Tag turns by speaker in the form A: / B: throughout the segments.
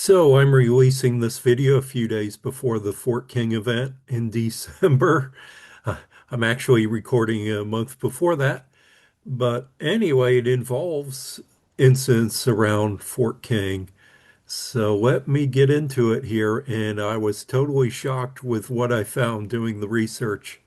A: So I'm releasing this video a few days before the Fort King event in December. Uh, I'm actually recording a month before that. But anyway, it involves incidents around Fort King. So let me get into it here. And I was totally shocked with what I found doing the research.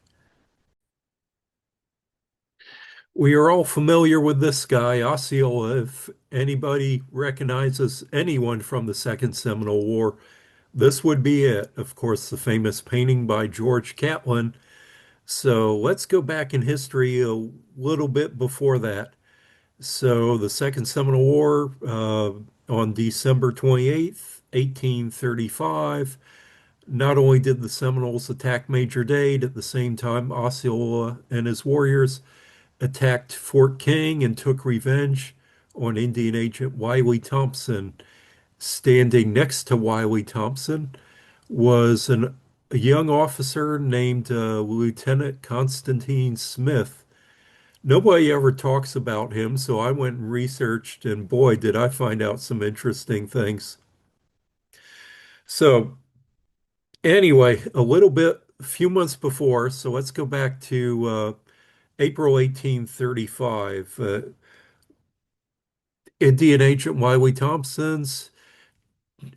A: We are all familiar with this guy, Osceola. If anybody recognizes anyone from the Second Seminole War, this would be it. Of course, the famous painting by George Catlin. So let's go back in history a little bit before that. So the Second Seminole War on December 28th, 1835. Not only did the Seminoles attack Major Dade, at the same time, Osceola and his warriors attacked Fort King and took revenge on Indian Agent Wiley Thompson. Standing next to Wiley Thompson was a young officer named Lieutenant Constantine Smith. Nobody ever talks about him, so I went and researched, and boy, did I find out some interesting things. So, anyway, a few months before, so let's go back to April 1835. Indian Agent Wiley Thompson's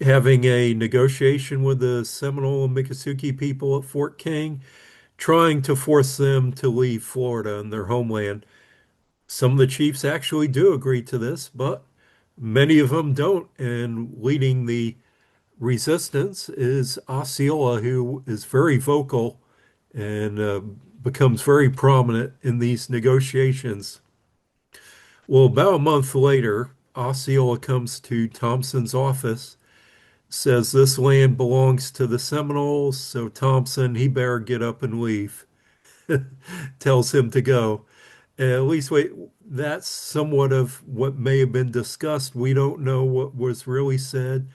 A: having a negotiation with the Seminole and Miccosukee people at Fort King, trying to force them to leave Florida and their homeland. Some of the chiefs actually do agree to this, but many of them don't. And leading the resistance is Osceola, who is very vocal and becomes very prominent in these negotiations. Well, about a month later, Osceola comes to Thompson's office, says this land belongs to the Seminoles, so Thompson, he better get up and leave. Tells him to go. At least wait, that's somewhat of what may have been discussed. We don't know what was really said.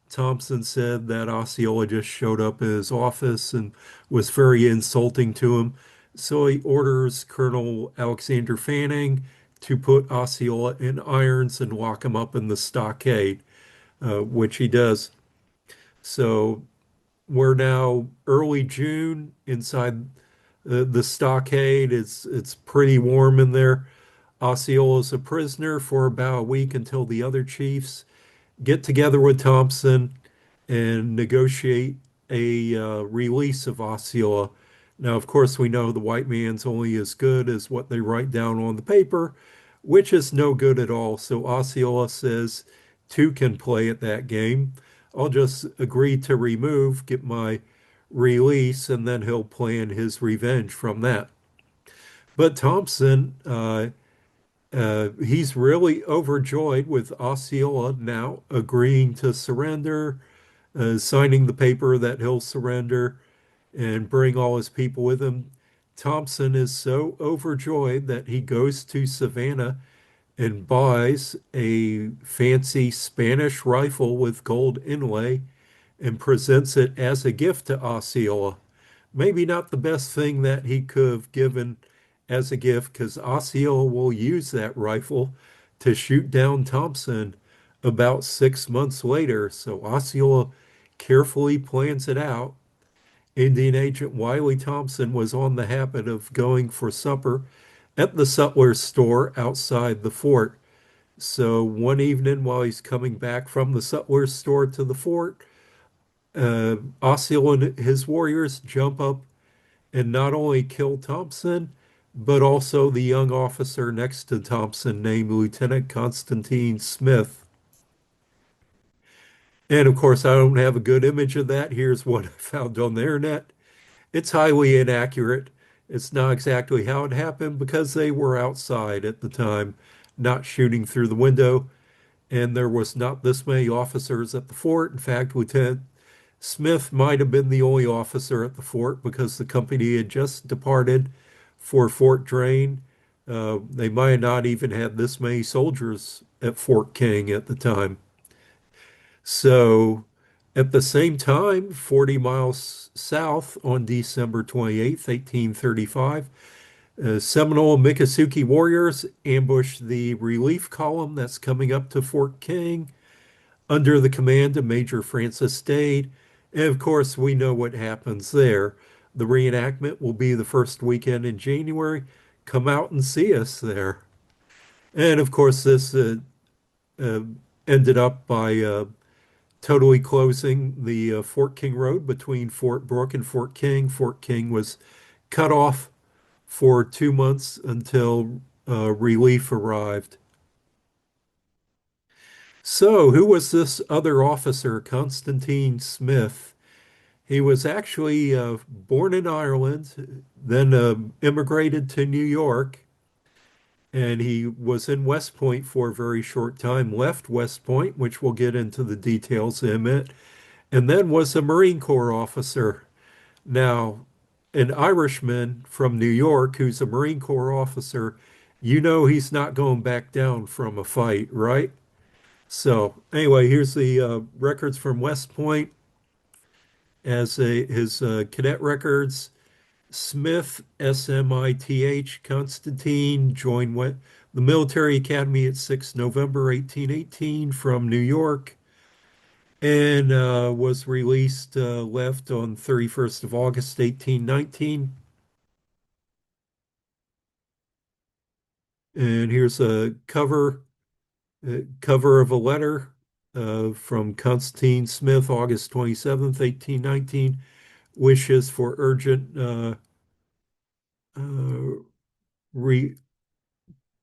A: Thompson said that Osceola just showed up at his office and was very insulting to him. So he orders Colonel Alexander Fanning to put Osceola in irons and lock him up in the stockade, which he does. So we're now early June inside the stockade. It's pretty warm in there. Osceola's a prisoner for about a week until the other chiefs get together with Thompson and negotiate a release of Osceola. Now, of course, we know the white man's only as good as what they write down on the paper, which is no good at all. So Osceola says two can play at that game. I'll just agree to remove, get my release, and then he'll plan his revenge from that. But Thompson, he's really overjoyed with Osceola now agreeing to surrender, signing the paper that he'll surrender and bring all his people with him. Thompson is so overjoyed that he goes to Savannah and buys a fancy Spanish rifle with gold inlay and presents it as a gift to Osceola. Maybe not the best thing that he could have given as a gift, because Osceola will use that rifle to shoot down Thompson about 6 months later. So Osceola carefully plans it out. Indian Agent Wiley Thompson was on the habit of going for supper at the sutler's store outside the fort. So one evening while he's coming back from the sutler's store to the fort, Osceola and his warriors jump up and not only kill Thompson, but also the young officer next to Thompson named Lieutenant Constantine Smith. And of course, I don't have a good image of that. Here's what I found on the internet. It's highly inaccurate. It's not exactly how it happened because they were outside at the time, not shooting through the window. And there was not this many officers at the fort. In fact, Lieutenant Smith might have been the only officer at the fort because the company had just departed for Fort Drane. They might not even had this many soldiers at Fort King at the time. So at the same time, 40 miles south on December 28th, 1835, Seminole and Miccosukee warriors ambush the relief column that's coming up to Fort King. under the command of Major Francis Dade. And of course, we know what happens there. The reenactment will be the first weekend in January. Come out and see us there. And of course, this uh, ended up by totally closing the Fort King Road between Fort Brooke and Fort King. Fort King was cut off for 2 months until relief arrived. So, who was this other officer, Constantine Smith? He was actually born in Ireland, then immigrated to New York, and he was in West Point for a very short time, left West Point, which we'll get into the details in a minute, and then was a Marine Corps officer. Now, an Irishman from New York who's a Marine Corps officer, you know he's not going back down from a fight, right? So, anyway, here's the records from West Point his cadet records. Smith, Smith, Constantine, joined the military academy at 6 November 1818 from New York and was released, left on 31st of August 1819. And here's a cover of a letter from Constantine Smith, August 27th, 1819. Wishes for urgent uh, re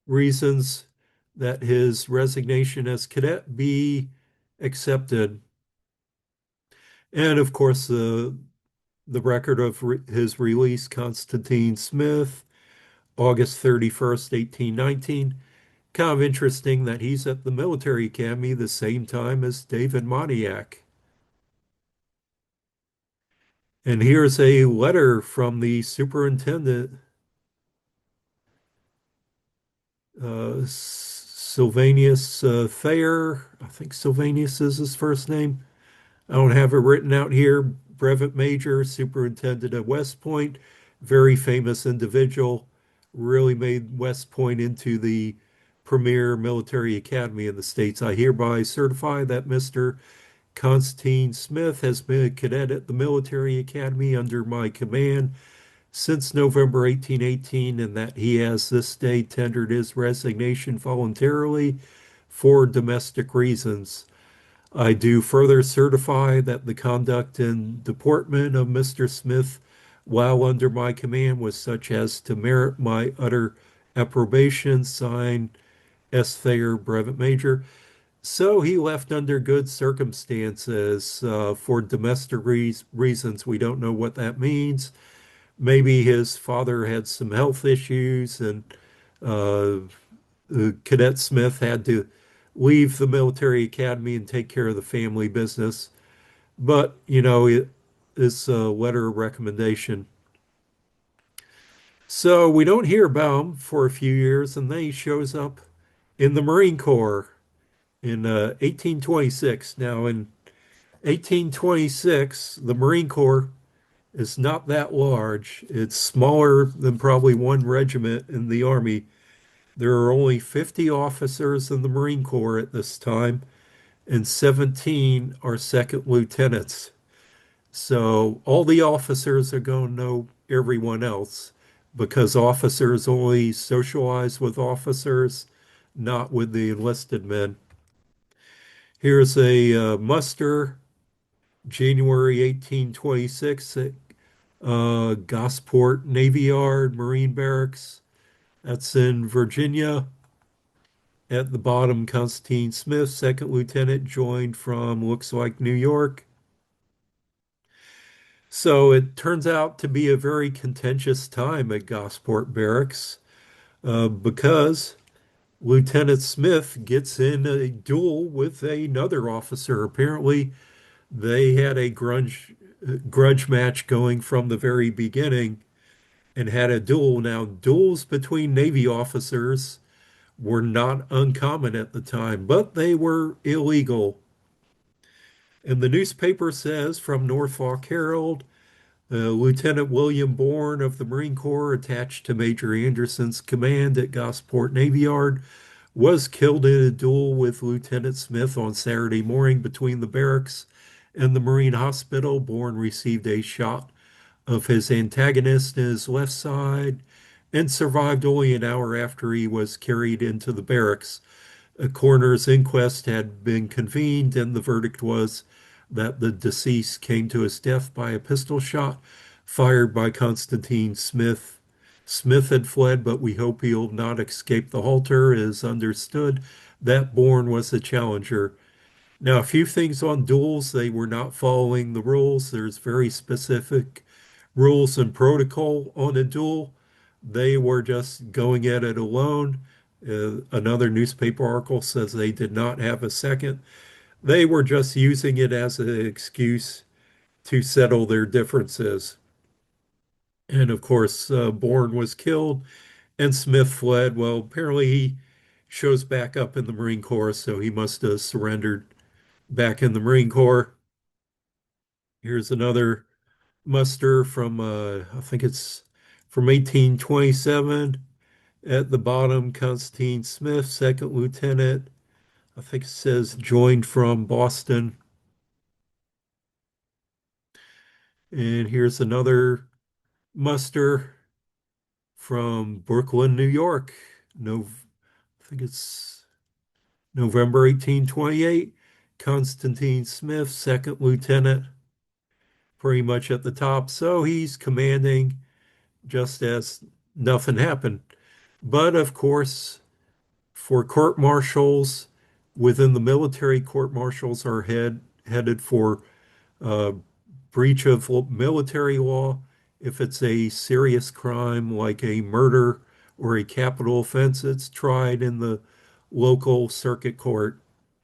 A: reasons that his resignation as cadet be accepted. And of course, the record of his release, Constantine Smith, August 31st, 1819. Kind of interesting that he's at the military academy the same time as David Moniak. And here's a letter from the superintendent, Sylvanus Thayer. I think Sylvanus is his first name. I don't have it written out here. Brevet Major, Superintendent at West Point, very famous individual, really made West Point into the premier military academy in the States. I hereby certify that Mr. Constantine Smith has been a cadet at the military academy under my command since November 1818 and that he has this day tendered his resignation voluntarily for domestic reasons. I do further certify that the conduct and deportment of Mr. Smith while under my command was such as to merit my utter approbation. Signed, S. Thayer, Brevet Major. So he left under good circumstances for domestic reasons. We don't know what that means. Maybe his father had some health issues and uh, Cadet Smith had to leave the military academy and take care of the family business. But, it's a letter of recommendation. So we don't hear about him for a few years, and then he shows up in the Marine Corps in 1826. Now, in 1826, the Marine Corps is not that large. It's smaller than probably one regiment in the Army. There are only 50 officers in the Marine Corps at this time, and 17 are second lieutenants. So all the officers are going to know everyone else because officers only socialize with officers, not with the enlisted men. Here's a muster, January 1826 at Gosport Navy Yard, Marine Barracks. That's in Virginia. At the bottom, Constantine Smith, second lieutenant, joined from looks like New York. So it turns out to be a very contentious time at Gosport Barracks because Lieutenant Smith gets in a duel with another officer. Apparently, they had a grudge match going from the very beginning and had a duel. Now, duels between Navy officers were not uncommon at the time, but they were illegal. And the newspaper says from Norfolk Herald, Lieutenant William Bourne of the Marine Corps, attached to Major Anderson's command at Gosport Navy Yard, was killed in a duel with Lieutenant Smith on Saturday morning between the barracks and the Marine Hospital. Bourne received a shot of his antagonist in his left side and survived only an hour after he was carried into the barracks. A coroner's inquest had been convened, and the verdict was that the deceased came to his death by a pistol shot fired by Constantine Smith. Smith had fled, but we hope he'll not escape the halter. It is understood that Bourne was the challenger. Now, a few things on duels. They were not following the rules. There's very specific rules and protocol on a duel. They were just going at it alone. Another newspaper article says they did not have a second. They were just using it as an excuse to settle their differences. And of course, Bourne was killed and Smith fled. Well, apparently he shows back up in the Marine Corps, so he must have surrendered back in the Marine Corps. Here's another muster from, I think it's from 1827. At the bottom, Constantine Smith, second lieutenant. I think it says joined from Boston. And here's another muster from Brooklyn, New York. No, I think it's November 1828. Constantine Smith, second lieutenant, pretty much at the top. So he's commanding just as nothing happened. But of course, for court martials, within the military, court martials are headed for uh, breach of military law. If it's a serious crime like a murder or a capital offense, it's tried in the local circuit court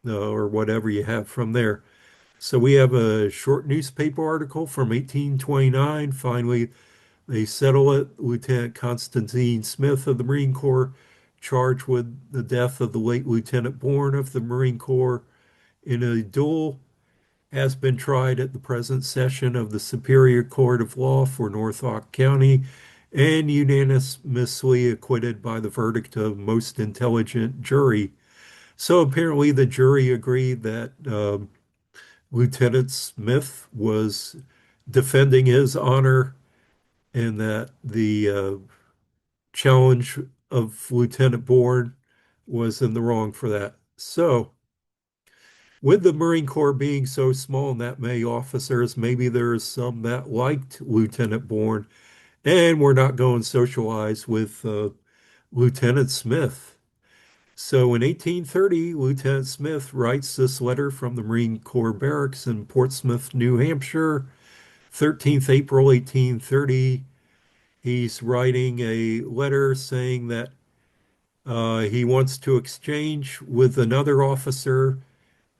A: or whatever you have from there. So we have a short newspaper article from 1829. Finally, they settle it. Lieutenant Constantine Smith of the Marine Corps, charged with the death of the late Lieutenant Bourne of the Marine Corps in a duel, has been tried at the present session of the Superior Court of Law for Norfolk County and unanimously acquitted by the verdict of most intelligent jury. So apparently the jury agreed that Lieutenant Smith was defending his honor and that the challenge of Lieutenant Bourne was in the wrong for that. So, with the Marine Corps being so small and that many officers, maybe there's some that liked Lieutenant Bourne and were not going socialize with Lieutenant Smith. So in 1830, Lieutenant Smith writes this letter from the Marine Corps barracks in Portsmouth, New Hampshire, 13th April 1830. He's writing a letter saying that he wants to exchange with another officer,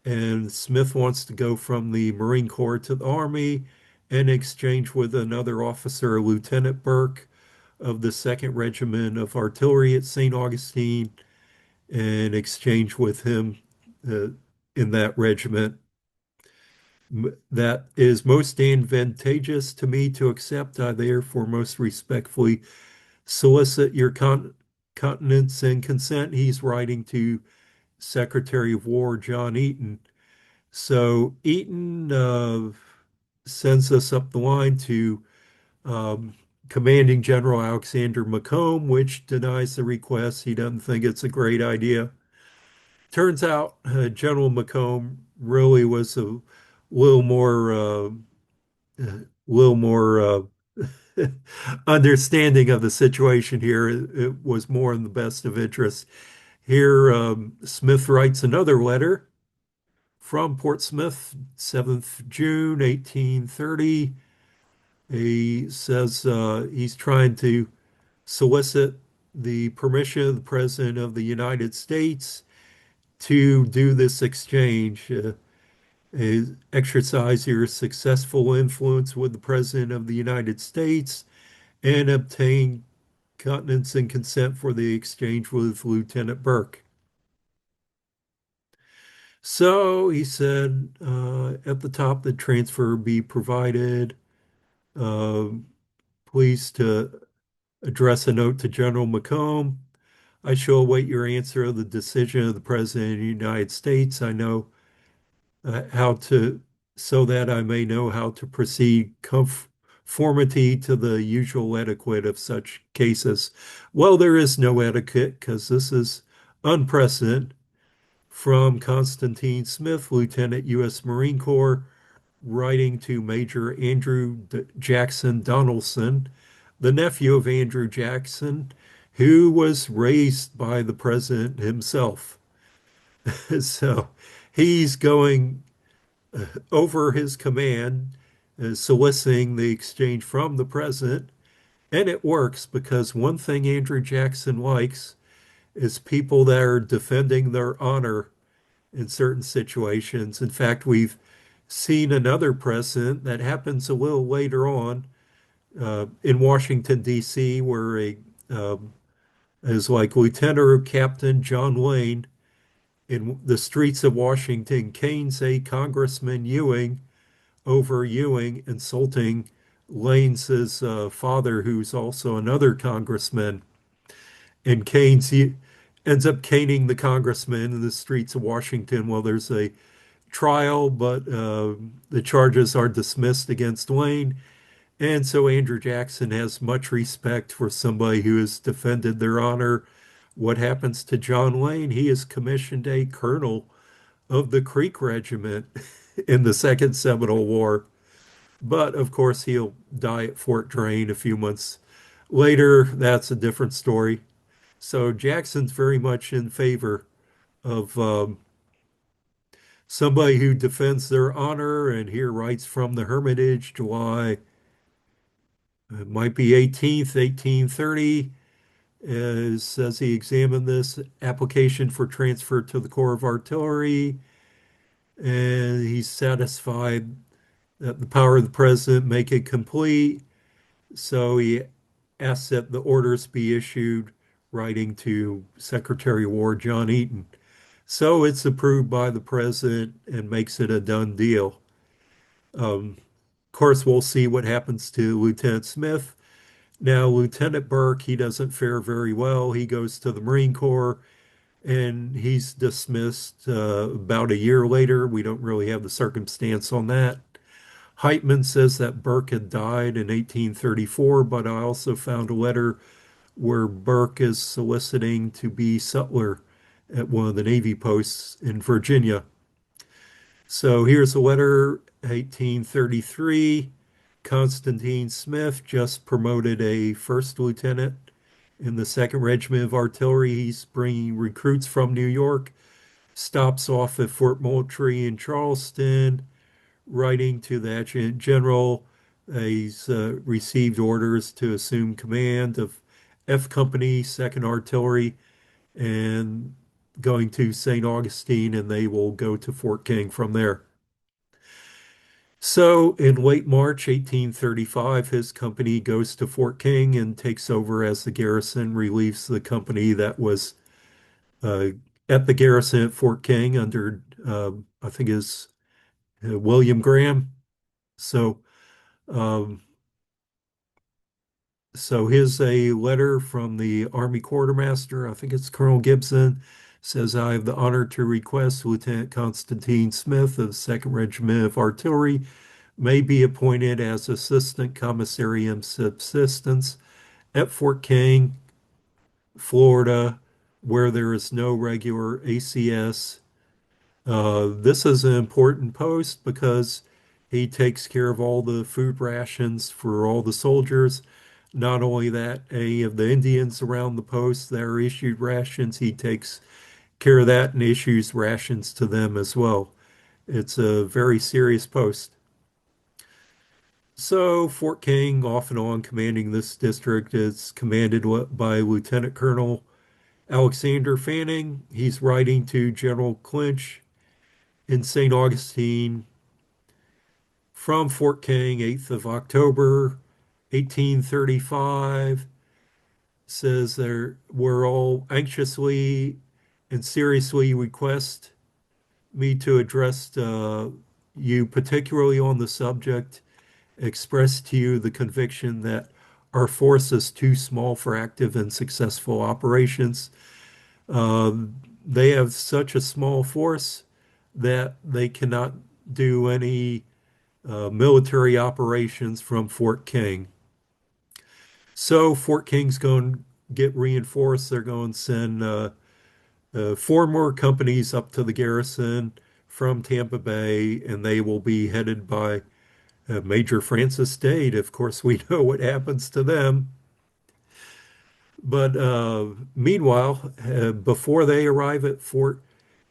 A: and Smith wants to go from the Marine Corps to the Army and exchange with another officer, Lieutenant Burke of the 2nd Regiment of Artillery at St. Augustine, and exchange with him uh, in that regiment. That is most advantageous to me to accept. I therefore most respectfully solicit your countenance and consent. He's writing to Secretary of War John Eaton. So Eaton sends us up the line to um, Commanding General Alexander Macomb, which denies the request. He doesn't think it's a great idea. Turns out General Macomb really was a little more, little more understanding of the situation here. It was more in the best of interest. Here, Smith writes another letter from Portsmouth, 7th June, 1830. He says he's trying to solicit the permission of the President of the United States to do this exchange. Exercise your successful influence with the President of the United States and obtain countenance and consent for the exchange with Lieutenant Burke. So he said at the top, the transfer be provided. Uh, Please to address a note to General Macomb. I shall await your answer of the decision of the President of the United States. I know how to, so that I may know how to proceed conformity to the usual etiquette of such cases. Well, there is no etiquette because this is unprecedented. From Constantine Smith, Lieutenant U.S. Marine Corps, writing to Major Andrew Jackson Donaldson, the nephew of Andrew Jackson, who was raised by the president himself. So he's going over his command, soliciting the exchange from the president. And it works because one thing Andrew Jackson likes is people that are defending their honor in certain situations. In fact, we've seen another precedent that happens a little later on in Washington, D.C., where a is like Lieutenant Captain John Wayne in the streets of Washington canes a Congressman Ewing over Ewing insulting Lane's father, who's also another congressman. And he ends up caning the congressman in the streets of Washington while there's a trial, but the charges are dismissed against Lane. And so Andrew Jackson has much respect for somebody who has defended their honor. What happens to John Lane? He is commissioned a colonel of the Creek Regiment in the Second Seminole War. But of course, he'll die at Fort Drane a few months later. That's a different story. So Jackson's very much in favor of somebody who defends their honor. And here writes from the Hermitage, July, it might be 18th, 1830. Says he examined this application for transfer to the Corps of Artillery, and he's satisfied that the power of the president make it complete. So he asks that the orders be issued, writing to Secretary of War John Eaton. So it's approved by the president and makes it a done deal. Of course, we'll see what happens to Lieutenant Smith. Now, Lieutenant Burke, he doesn't fare very well. He goes to the Marine Corps and he's dismissed about a year later. We don't really have the circumstance on that. Heitman says that Burke had died in 1834, but I also found a letter where Burke is soliciting to be sutler at one of the Navy posts in Virginia. So here's a letter, 1833. Constantine Smith just promoted a first lieutenant in the 2nd Regiment of Artillery. He's bringing recruits from New York, stops off at Fort Moultrie in Charleston, writing to the Adjutant General. He's received orders to assume command of F Company, 2nd Artillery, and going to St. Augustine, and they will go to Fort King from there. So in late March 1835, his company goes to Fort King and takes over as the garrison, relieves the company that was uh, at the garrison at Fort King under, I think, is William Graham. So, um, so here's a letter from the Army Quartermaster. I think it's Colonel Gibson. Says, I have the honor to request Lieutenant Constantine Smith of the 2nd Regiment of Artillery may be appointed as Assistant Commissary in Subsistence at Fort King, Florida, where there is no regular ACS. This is an important post because he takes care of all the food rations for all the soldiers. Not only that, any of the Indians around the post that are issued rations, he takes care of that and issues rations to them as well. It's a very serious post. So Fort King, off and on commanding this district, is commanded by Lieutenant Colonel Alexander Fanning. He's writing to General Clinch in St. Augustine from Fort King, 8th of October, 1835. Says there we're all anxiously and seriously request me to address you particularly on the subject, express to you the conviction that our force is too small for active and successful operations. They have such a small force that they cannot do any military operations from Fort King. So Fort King's going to get reinforced. They're going to send four more companies up to the garrison from Tampa Bay, and they will be headed by Major Francis Dade. Of course, we know what happens to them. But meanwhile, before they arrive at Fort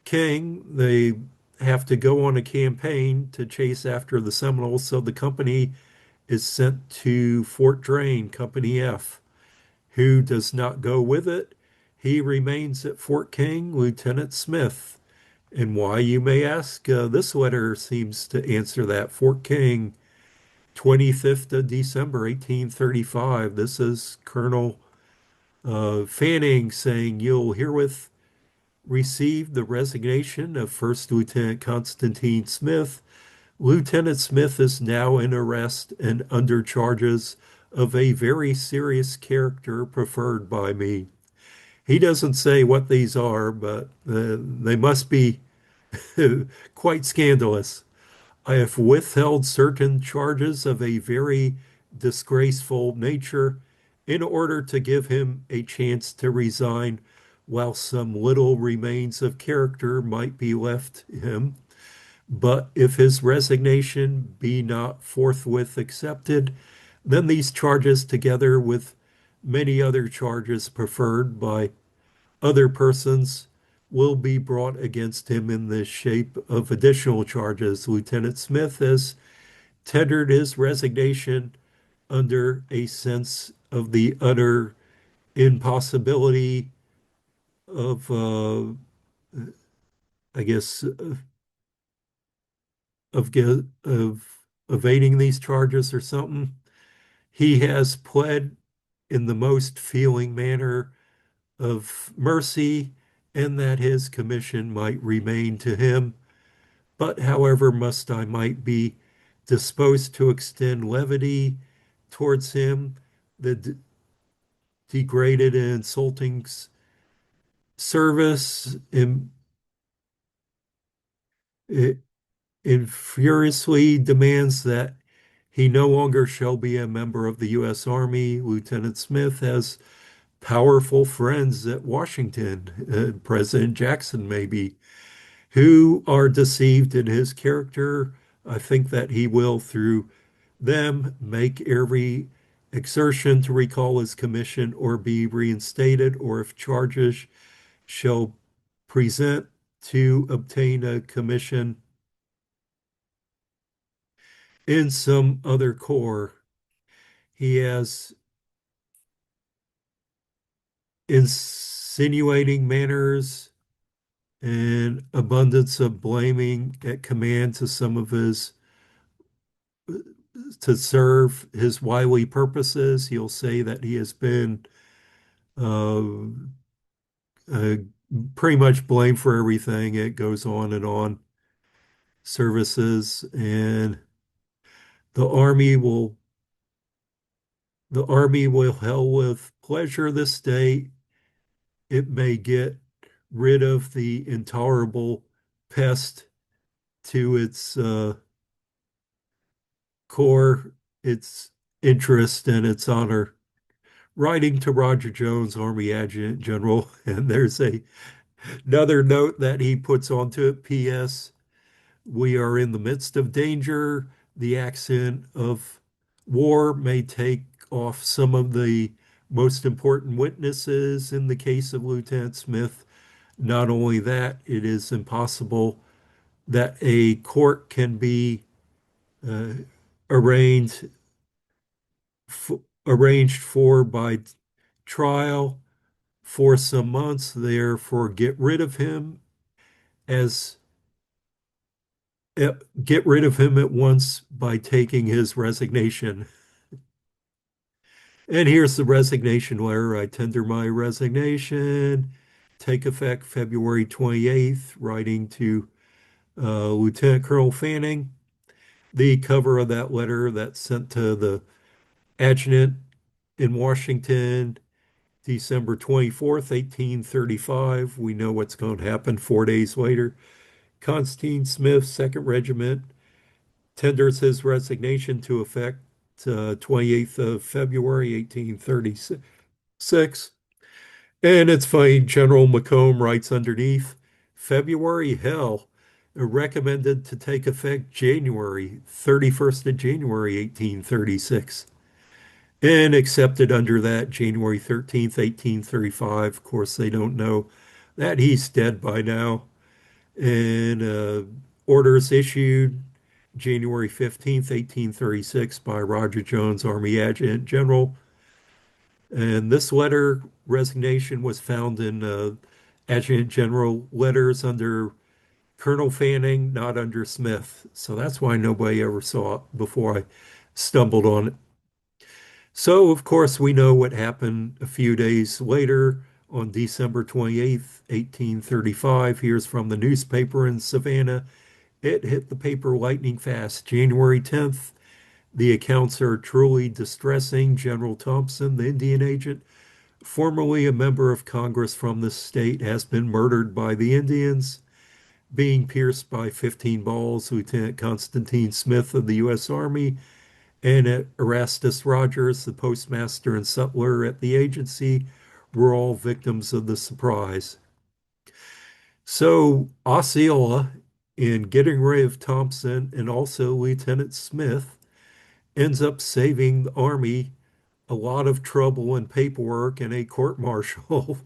A: King, they have to go on a campaign to chase after the Seminoles. So the company is sent to Fort Drane, Company F. Who does not go with it? He remains at Fort King, Lieutenant Smith. And why, you may ask? This letter seems to answer that. Fort King, 25th of December, 1835. This is Colonel Fanning saying, "You'll herewith receive the resignation of First Lieutenant Constantine Smith. Lieutenant Smith is now in arrest and under charges of a very serious character preferred by me." He doesn't say what these are, but they must be quite scandalous. "I have withheld certain charges of a very disgraceful nature in order to give him a chance to resign while some little remains of character might be left him. But if his resignation be not forthwith accepted, then these charges, together with many other charges preferred by other persons, will be brought against him in the shape of additional charges. Lieutenant Smith has tendered his resignation under a sense of the utter impossibility of, I guess, of evading these charges or something. He has pled in the most feeling manner of mercy, and that his commission might remain to him. But however must I might be disposed to extend levity towards him, the degraded and insulting service it, it furiously demands that he no longer shall be a member of the U.S. Army. Lieutenant Smith has powerful friends at Washington, President Jackson maybe, who are deceived in his character. I think that he will, through them, make every exertion to recall his commission or be reinstated, or if charges shall present to obtain a commission in some other corps. He has insinuating manners and abundance of blaming at command to some of his to serve his wily purposes. He'll say that he has been uh, uh, pretty much blamed for everything. It goes on and on. Services, and the army will the army will hail with pleasure this day. It may get rid of the intolerable pest to its core, its interest, and its honor. Writing to Roger Jones, Army Adjutant General, and there's another note that he puts onto it. P.S. We are in the midst of danger. The accent of war may take off some of the most important witnesses in the case of Lieutenant Smith. Not only that, it is impossible that a court can be uh, arranged arranged for by trial for some months. Therefore, get rid of him as get rid of him at once by taking his resignation. And here's the resignation letter. I tender my resignation. Take effect February 28th, writing to Lieutenant Colonel Fanning. The cover of that letter that's sent to the adjutant in Washington, December 24th, 1835. We know what's going to happen 4 days later. Constantine Smith, 2nd Regiment, tenders his resignation to effect 28th of February, 1836. And it's funny, General McComb writes underneath, February, hell, recommended to take effect January, 31st of January, 1836. And accepted under that January 13th, 1835. Of course, they don't know that he's dead by now. And orders issued January 15th, 1836 by Roger Jones, Army Adjutant General. And this letter resignation was found in Adjutant General letters under Colonel Fanning, not under Smith. So that's why nobody ever saw it before I stumbled on it. So, of course, we know what happened a few days later on December 28th, 1835. Here's from the newspaper in Savannah. It hit the paper lightning fast. January 10th, the accounts are truly distressing. General Thompson, the Indian agent, formerly a member of Congress from the state, has been murdered by the Indians, being pierced by 15 balls. Lieutenant Constantine Smith of the U.S. Army and Erastus Rogers, the postmaster and sutler at the agency, were all victims of the surprise. So Osceola, in getting rid of Thompson and also Lieutenant Smith, ends up saving the Army a lot of trouble and paperwork and a court-martial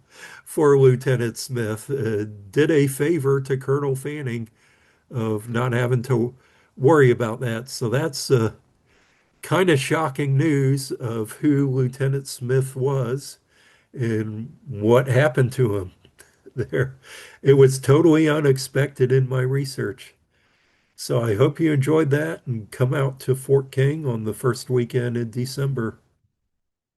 A: for Lieutenant Smith. Did a favor to Colonel Fanning of not having to worry about that. So that's kind of shocking news of who Lieutenant Smith was and what happened to him there. It was totally unexpected in my research. So I hope you enjoyed that and come out to Fort King on the first weekend in December.